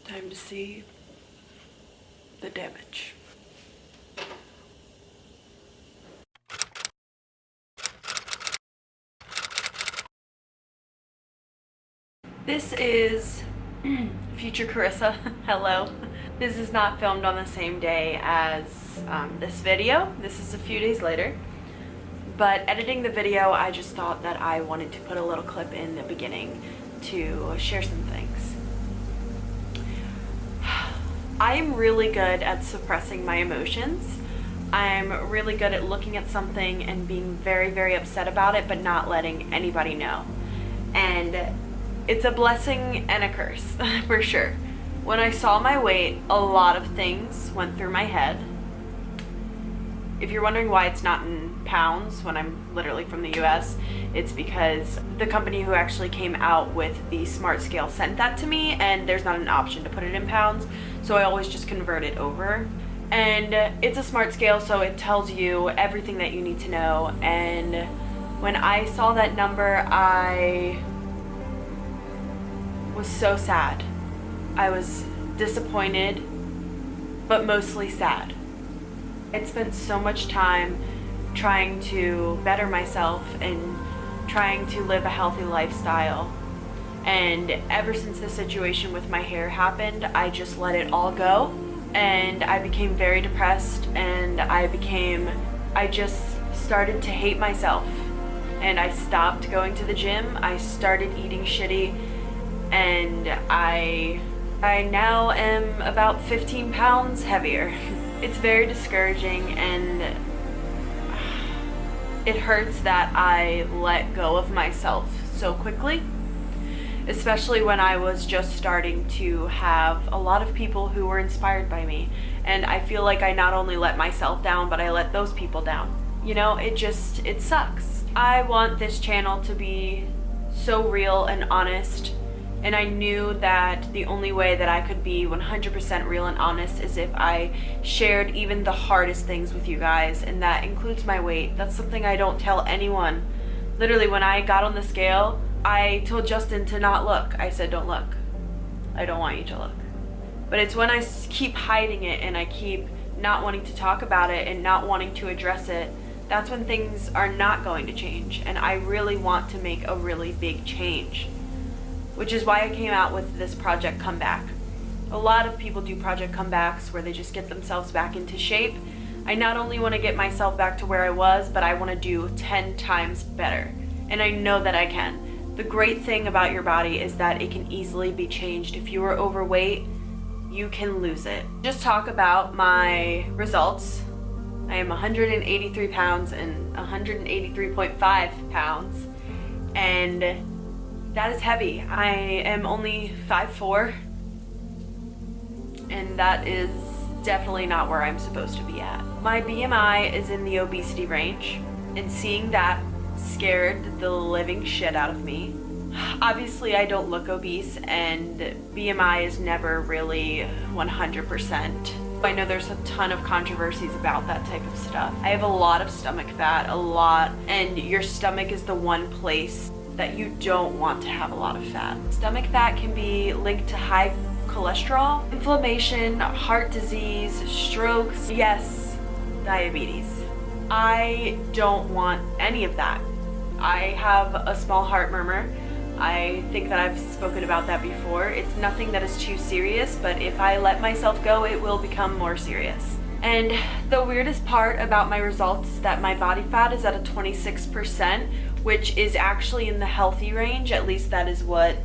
Time to see the damage. This is future Carissa. Hello. This is not filmed on the same day as this video. This is a few days later. But editing the video, I just thought that I wanted to put a little clip in the beginning to share some things. I'm really good at suppressing my emotions. I'm really good at looking at something and being very, very upset about it, but not letting anybody know. And it's a blessing and a curse, for sure. When I saw my weight, a lot of things went through my head. If you're wondering why it's not in pounds when I'm literally from the US, it's because the company who actually came out with the Smart Scale sent that to me, and there's not an option to put it in pounds, so I always just convert it over. And it's a Smart Scale, so it tells you everything that you need to know. And when I saw that number, I was so sad. I was disappointed, but mostly sad. I'd spent so much time trying to better myself and trying to live a healthy lifestyle. And ever since the situation with my hair happened, I just let it all go. And I became very depressed, and I just started to hate myself. And I stopped going to the gym. I started eating shitty, and I now am about 15 pounds heavier. It's very discouraging, and it hurts that I let go of myself so quickly, especially when I was just starting to have a lot of people who were inspired by me. And I feel like I not only let myself down, but I let those people down. You know, it sucks. I want this channel to be so real and honest. And I knew that the only way that I could be 100% real and honest is if I shared even the hardest things with you guys, and that includes my weight. That's something I don't tell anyone. Literally, when I got on the scale, I told Justin to not look. I said, don't look. I don't want you to look. But it's when I keep hiding it and I keep not wanting to talk about it and not wanting to address it, that's when things are not going to change. And I really want to make a really big change, which is why I came out with this Project Comeback. A lot of people do Project Comebacks where they just get themselves back into shape. I not only want to get myself back to where I was, but I want to do 10 times better. And I know that I can. The great thing about your body is that it can easily be changed. If you are overweight, you can lose it. Just talk about my results. I am 183 pounds and 183.5 pounds. And that is heavy. I am only 5'4", and that is definitely not where I'm supposed to be at. My BMI is in the obesity range, and seeing that scared the living shit out of me. Obviously, I don't look obese, and BMI is never really 100%. I know there's a ton of controversies about that type of stuff. I have a lot of stomach fat, and your stomach is the one place that you don't want to have a lot of fat. Stomach fat can be linked to high cholesterol, inflammation, heart disease, strokes, yes, diabetes. I don't want any of that. I have a small heart murmur. I think that I've spoken about that before. It's nothing that is too serious, but if I let myself go, it will become more serious. And the weirdest part about my results is that my body fat is at a 26%, which is actually in the healthy range. At least that is what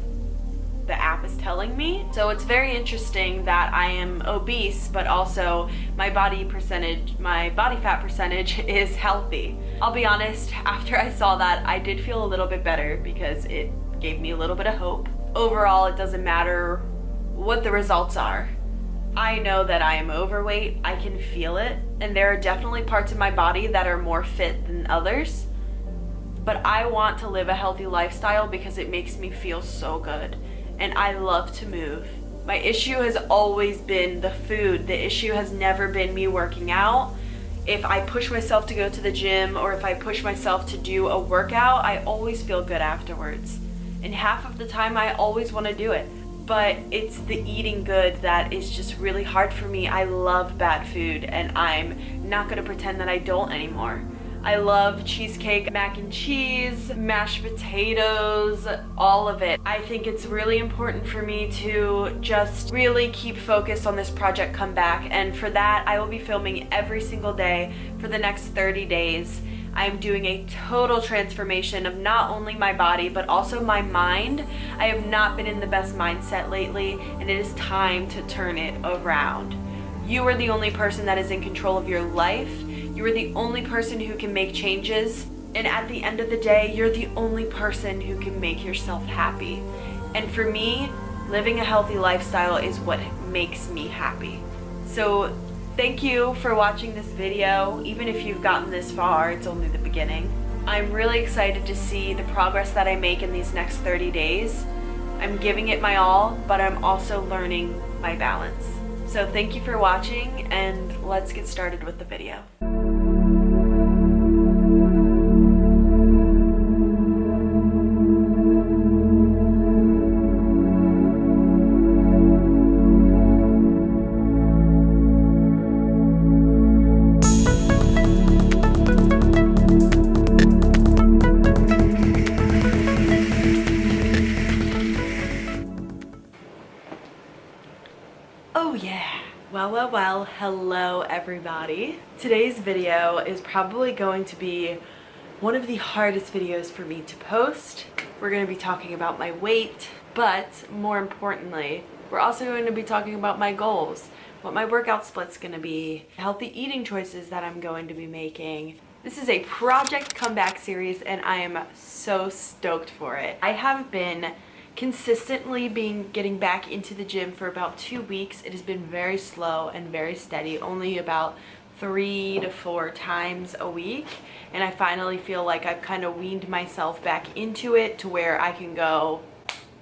the app is telling me. So it's very interesting that I am obese, but also my body fat percentage is healthy. I'll be honest, after I saw that, I did feel a little bit better because it gave me a little bit of hope. Overall, it doesn't matter what the results are. I know that I am overweight. I can feel it, and there are definitely parts of my body that are more fit than others. But I want to live a healthy lifestyle because it makes me feel so good, and I love to move. My issue has always been the food. The issue has never been me working out. If I push myself to go to the gym, or if I push myself to do a workout, I always feel good afterwards. And half of the time, I always want to do it. but it's the eating good that is just really hard for me. I love bad food, and I'm not gonna pretend that I don't anymore. I love cheesecake, mac and cheese, mashed potatoes, all of it. I think it's really important for me to just really keep focused on this project comeback, and for that I will be filming every single day for the next 30 days. I'm doing a total transformation of not only my body but also my mind. I have not been in the best mindset lately, and it is time to turn it around. You are the only person that is in control of your life. You are the only person who can make changes, and at the end of the day, you're the only person who can make yourself happy. And for me, living a healthy lifestyle is what makes me happy. So thank you for watching this video. Even if you've gotten this far, it's only the beginning. I'm really excited to see the progress that I make in these next 30 days. I'm giving it my all, but I'm also learning my balance. So thank you for watching, and let's get started with the video. Oh yeah. Well, hello everybody. Today's video is probably going to be one of the hardest videos for me to post. We're going to be talking about my weight, but more importantly, we're also going to be talking about my goals, what my workout split's going to be, healthy eating choices that I'm going to be making. This is a project comeback series, and I am so stoked for it. I have been consistently getting back into the gym for about 2 weeks. It has been very slow and very steady, only about 3 to 4 times a week, and I finally feel like I've kind of weaned myself back into it to where I can go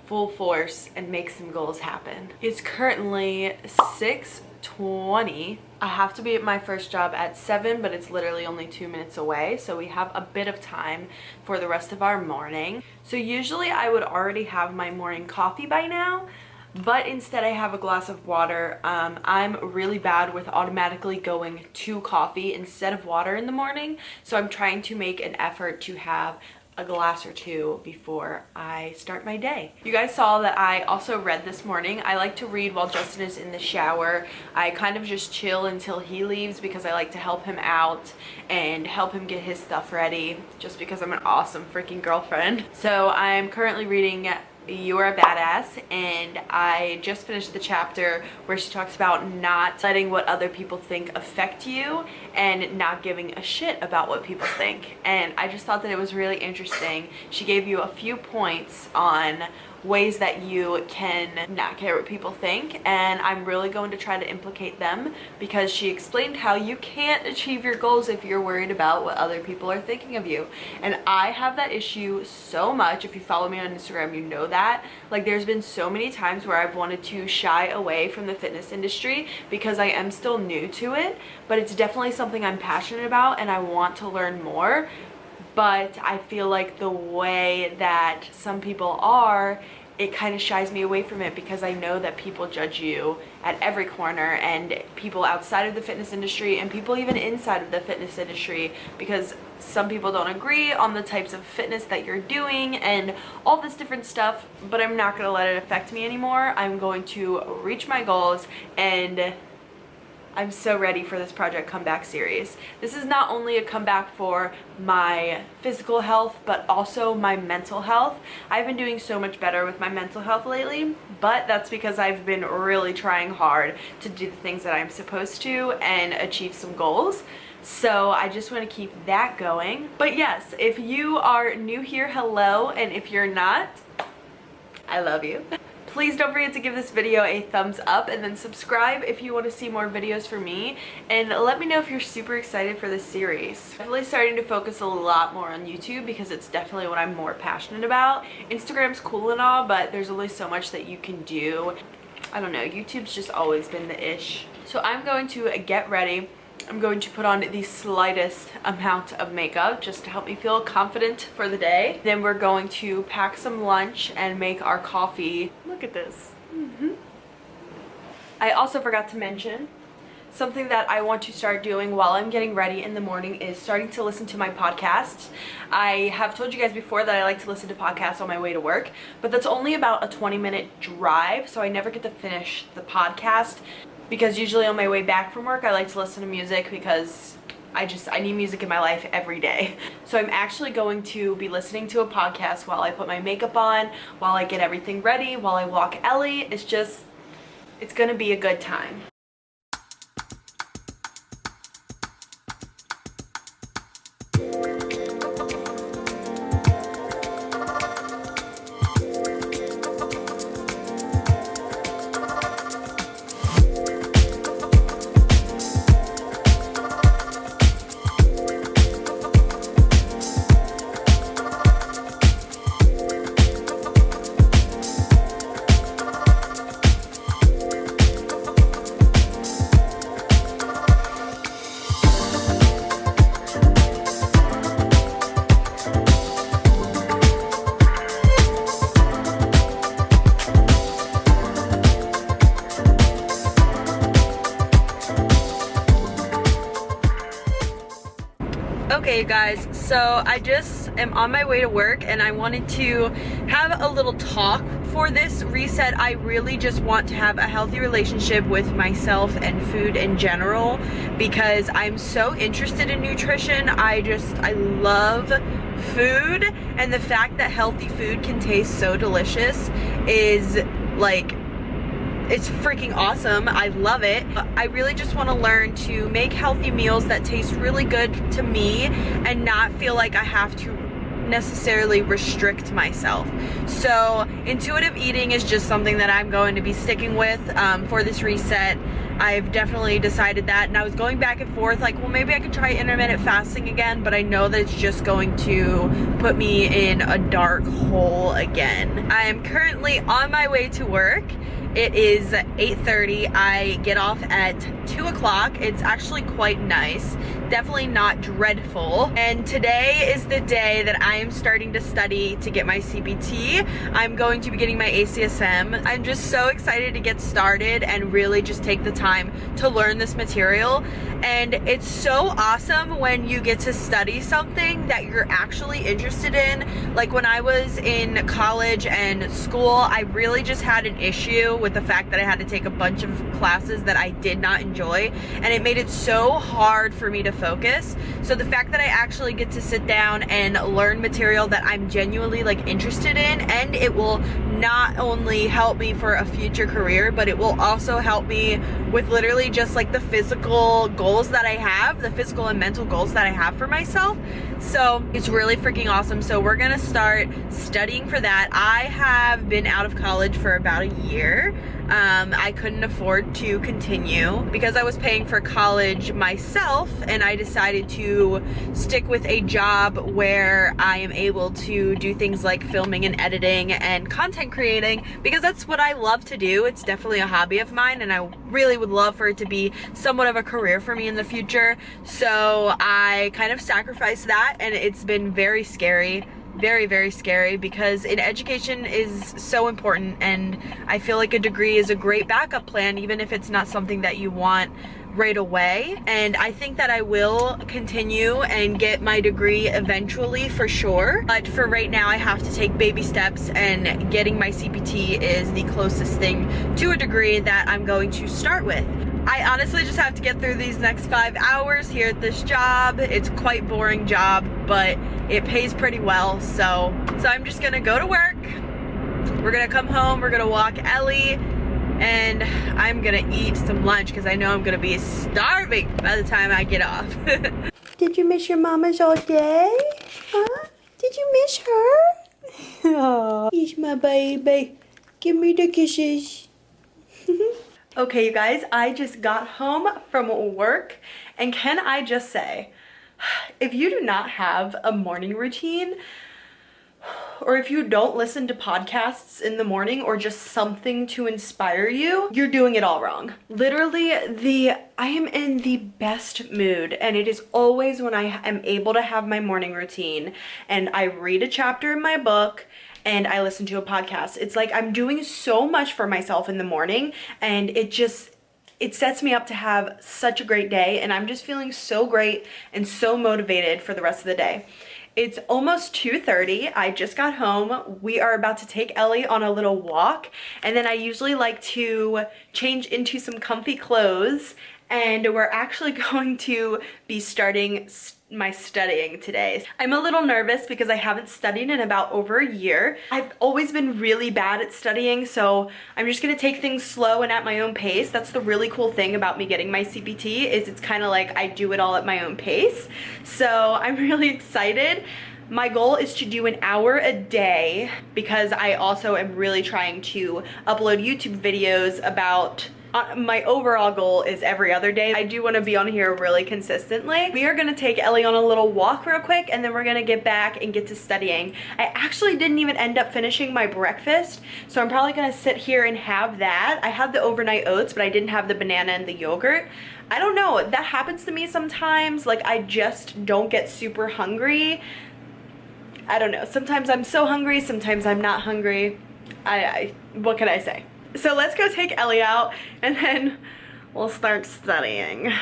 full force and make some goals happen. It's currently 6:20. I have to be at my first job at 7, but it's literally only 2 minutes away, so we have a bit of time for the rest of our morning. So usually I would already have my morning coffee by now, but instead I have a glass of water. I'm really bad with automatically going to coffee instead of water in the morning, so I'm trying to make an effort to have a glass or 2 before I start my day. You guys saw that I also read this morning. I like to read while Justin is in the shower. I kind of just chill until he leaves because I like to help him out and help him get his stuff ready, just because I'm an awesome freaking girlfriend. So I'm currently reading You're a Badass, and I just finished the chapter where she talks about not letting what other people think affect you and not giving a shit about what people think. And I just thought that it was really interesting. She gave you a few points on ways that you can not care what people think, and I'm really going to try to implicate them, because she explained how you can't achieve your goals if you're worried about what other people are thinking of you. And I have that issue so much. If you follow me on Instagram, you know that. Like, there's been so many times where I've wanted to shy away from the fitness industry because I am still new to it, but it's definitely something I'm passionate about and I want to learn more. But I feel like the way that some people are, it kind of shies me away from it, because I know that people judge you at every corner, and people outside of the fitness industry and people even inside of the fitness industry, because some people don't agree on the types of fitness that you're doing and all this different stuff. But I'm not going to let it affect me anymore. I'm going to reach my goals, and I'm so ready for this project comeback series. This is not only a comeback for my physical health, but also my mental health. I've been doing so much better with my mental health lately, but that's because I've been really trying hard to do the things that I'm supposed to and achieve some goals. So I just want to keep that going. But yes, if you are new here, hello, and if you're not, I love you. Please don't forget to give this video a thumbs up, and then subscribe if you want to see more videos from me, and let me know if you're super excited for this series. I'm really starting to focus a lot more on YouTube because it's definitely what I'm more passionate about. Instagram's cool and all, but there's only so much that you can do. I don't know, YouTube's just always been the ish. So I'm going to get ready. I'm going to put on the slightest amount of makeup just to help me feel confident for the day. Then we're going to pack some lunch and make our coffee. Look Look at this. I also forgot to mention something that I want to start doing while I'm getting ready in the morning is starting to listen to my podcasts. I have told you guys before that I like to listen to podcasts on my way to work, but that's only about a 20-minute drive, so I never get to finish the podcast because usually on my way back from work I like to listen to music because I need music in my life every day. So I'm actually going to be listening to a podcast while I put my makeup on, while I get everything ready, while I walk Ellie. It's gonna be a good time. Okay guys, so I just am on my way to work and I wanted to have a little talk for this reset. I really just want to have a healthy relationship with myself and food in general because I'm so interested in nutrition. I love food, and the fact that healthy food can taste so delicious is like, it's freaking awesome. I love it. I really just want to learn to make healthy meals that taste really good to me and not feel like I have to necessarily restrict myself. So intuitive eating is just something that I'm going to be sticking with for this reset. I've definitely decided that, and I was going back and forth like, well, maybe I could try intermittent fasting again, but I know that it's just going to put me in a dark hole again. I am currently on my way to work. It is 8:30. I get off at 2 o'clock. It's actually quite nice. Definitely not dreadful. And today is the day that I am starting to study to get my CPT. I'm going to be getting my ACSM. I'm just so excited to get started and really just take the time to learn this material. And it's so awesome when you get to study something that you're actually interested in. Like when I was in college and school, I really just had an issue with the fact that I had to take a bunch of classes that I did not enjoy, and it made it so hard for me to focus. So the fact that I actually get to sit down and learn material that I'm genuinely like interested in, and it will not only help me for a future career, but it will also help me with literally just like the physical goals that I have, the physical and mental goals that I have for myself. So it's really freaking awesome. So we're gonna start studying for that. I have been out of college for about a year. I couldn't afford to continue because I was paying for college myself, and I decided to stick with a job where I am able to do things like filming and editing and content creating because that's what I love to do. It's definitely a hobby of mine, and I really would love for it to be somewhat of a career for me in the future. So I kind of sacrificed that, and it's been very scary. Very, very scary because education is so important, and I feel like a degree is a great backup plan even if it's not something that you want right away. And I think that I will continue and get my degree eventually for sure, but for right now I have to take baby steps, and getting my CPT is the closest thing to a degree that I'm going to start with. I honestly just have to get through these next 5 hours here at this job. It's quite boring job, but it pays pretty well. So I'm just gonna go to work. We're gonna come home, we're gonna walk Ellie, and I'm gonna eat some lunch because I know I'm gonna be starving by the time I get off. Did you miss your mamas all day? Huh? Did you miss her? Oh, he's my baby. Give me the kisses. Okay, you guys, I just got home from work, and can I just say, if you do not have a morning routine, or if you don't listen to podcasts in the morning or just something to inspire you, you're doing it all wrong. Literally, I am in the best mood, and it is always when I am able to have my morning routine and I read a chapter in my book and I listen to a podcast. It's like I'm doing so much for myself in the morning, and it sets me up to have such a great day, and I'm just feeling so great and so motivated for the rest of the day. It's almost 2:30. I just got home. We are about to take Ellie on a little walk, and then I usually like to change into some comfy clothes, and we're actually going to be starting my studying today. I'm a little nervous because I haven't studied in about over a year. I've always been really bad at studying, so I'm just gonna take things slow and at my own pace. That's the really cool thing about me getting my CPT, is it's kind of like I do it all at my own pace. So I'm really excited. My goal is to do an hour a day because I also am really trying to upload YouTube videos about my overall goal is every other day. I do want to be on here really consistently. We are going to take Ellie on a little walk real quick, and then we're going to get back and get to studying. I actually didn't even end up finishing my breakfast, so I'm probably going to sit here and have that. I had the overnight oats, but I didn't have the banana and the yogurt. I don't know, that happens to me sometimes. Like, I just don't get super hungry. I don't know, sometimes I'm so hungry, sometimes I'm not hungry. What can I say? So let's go take Ellie out, and then we'll start studying.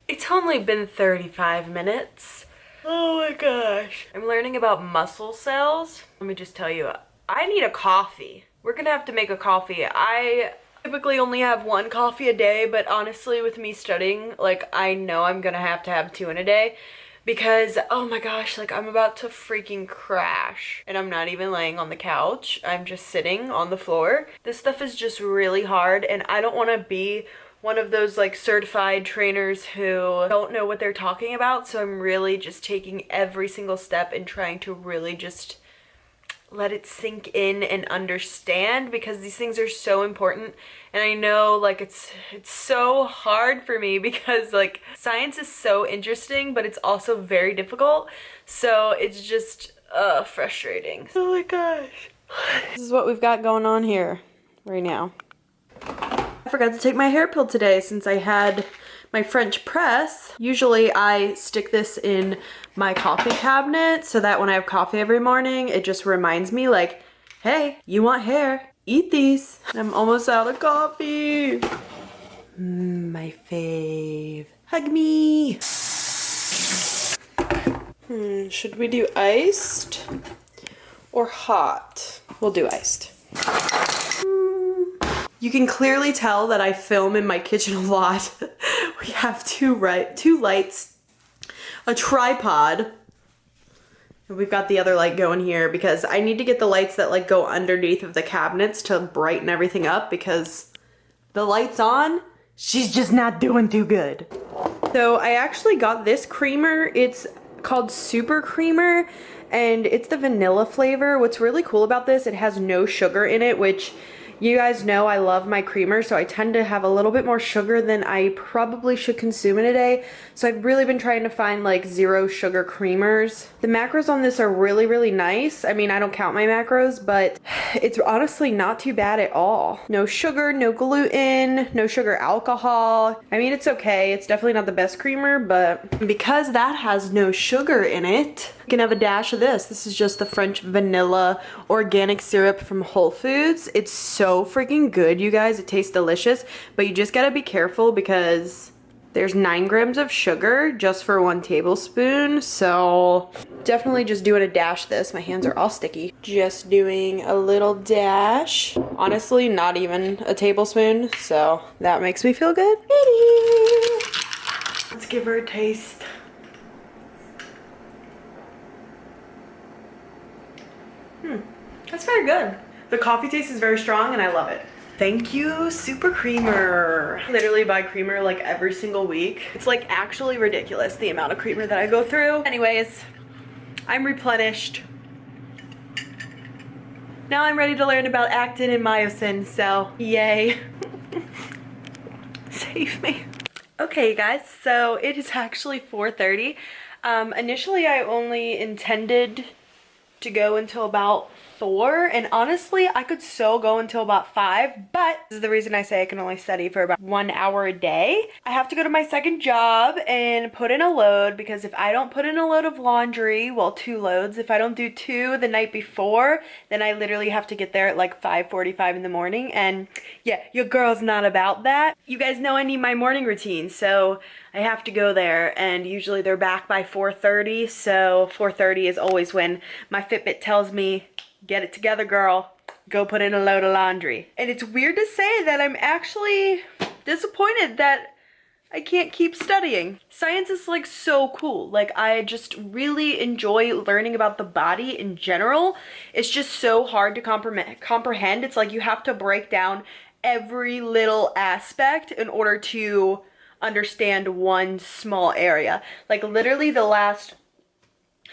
It's only been 35 minutes. Oh my gosh. I'm learning about muscle cells. Let me just tell you, I need a coffee. We're gonna have to make a coffee. I typically only have one coffee a day, but honestly with me studying, like, I know I'm gonna have to have 2 in a day because, oh my gosh, like, I'm about to freaking crash. And I'm not even laying on the couch, I'm just sitting on the floor. This stuff is just really hard, and I don't want to be one of those like certified trainers who don't know what they're talking about, so I'm really just taking every single step and trying to really just let it sink in and understand, because these things are so important. And I know, like, it's so hard for me because, like, science is so interesting, but it's also very difficult, so it's just frustrating. Oh my gosh, this is what we've got going on here right now. I forgot to take my hair pill today since I had my French press. Usually I stick this in my coffee cabinet so that when I have coffee every morning, it just reminds me, like, hey, you want hair, eat these. I'm almost out of coffee. My fave. Hug me. Should we do iced or hot? We'll do iced. You can clearly tell that I film in my kitchen a lot. We have two lights, a tripod, and we've got the other light going here because I need to get the lights that like go underneath of the cabinets to brighten everything up, because the light's on, she's just not doing too good. So I actually got this creamer. It's called Super Creamer, and it's the vanilla flavor. What's really cool about this, it has no sugar in it, which you guys know I love my creamer, so I tend to have a little bit more sugar than I probably should consume in a day. So I've really been trying to find like 0 sugar creamers. The macros on this are really, really nice. I mean, I don't count my macros, but it's honestly not too bad at all. No sugar, no gluten, no sugar alcohol. I mean, it's okay. It's definitely not the best creamer, but because that has no sugar in it, you can have a dash of this. This is just the French vanilla organic syrup from Whole Foods. It's so freaking good, you guys. It tastes delicious, but you just gotta be careful because there's 9 grams of sugar just for 1 tablespoon. So definitely just doing a dash this. My hands are all sticky. Just doing a little dash. Honestly, not even a tablespoon, so that makes me feel good. Let's give her a taste. That's very good. The coffee taste is very strong and I love it. Thank you, Super Creamer. I literally buy creamer like every single week. It's like actually ridiculous the amount of creamer that I go through. Anyways, I'm replenished. Now I'm ready to learn about actin and myosin, so yay. Save me. Okay guys, so it is actually 4:30. Initially I only intended to go until about 4, and honestly I could so go until about 5, but this is the reason I say I can only study for about 1 hour a day. I have to go to my second job and put in a load, because if I don't put in a load of laundry, well, 2 loads, if I don't do 2 the night before, then I literally have to get there at like 5:45 in the morning, and yeah, your girl's not about that. You guys know I need my morning routine, so I have to go there, and usually they're back by 4:30, so 4:30 is always when my Fitbit tells me, get it together, girl, go put in a load of laundry. And it's weird to say that I'm actually disappointed that I can't keep studying. Science is like so cool. Like, I just really enjoy learning about the body in general. It's just so hard to comprehend. It's like you have to break down every little aspect in order to understand one small area. Like, literally the last,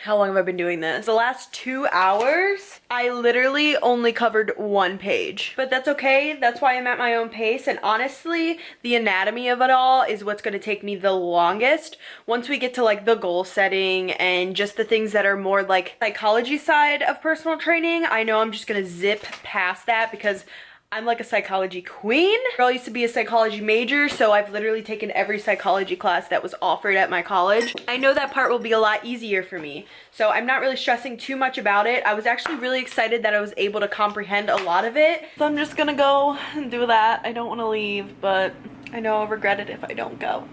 how long have I been doing this? The last 2 hours, I literally only covered 1 page. But that's okay, that's why I'm at my own pace, and honestly, the anatomy of it all is what's gonna take me the longest. Once we get to like the goal setting and just the things that are more like psychology side of personal training, I know I'm just gonna zip past that because I'm like a psychology queen. Girl used to be a psychology major, so I've literally taken every psychology class that was offered at my college. I know that part will be a lot easier for me, so I'm not really stressing too much about it. I was actually really excited that I was able to comprehend a lot of it. So I'm just gonna go and do that. I don't wanna leave, but I know I'll regret it if I don't go.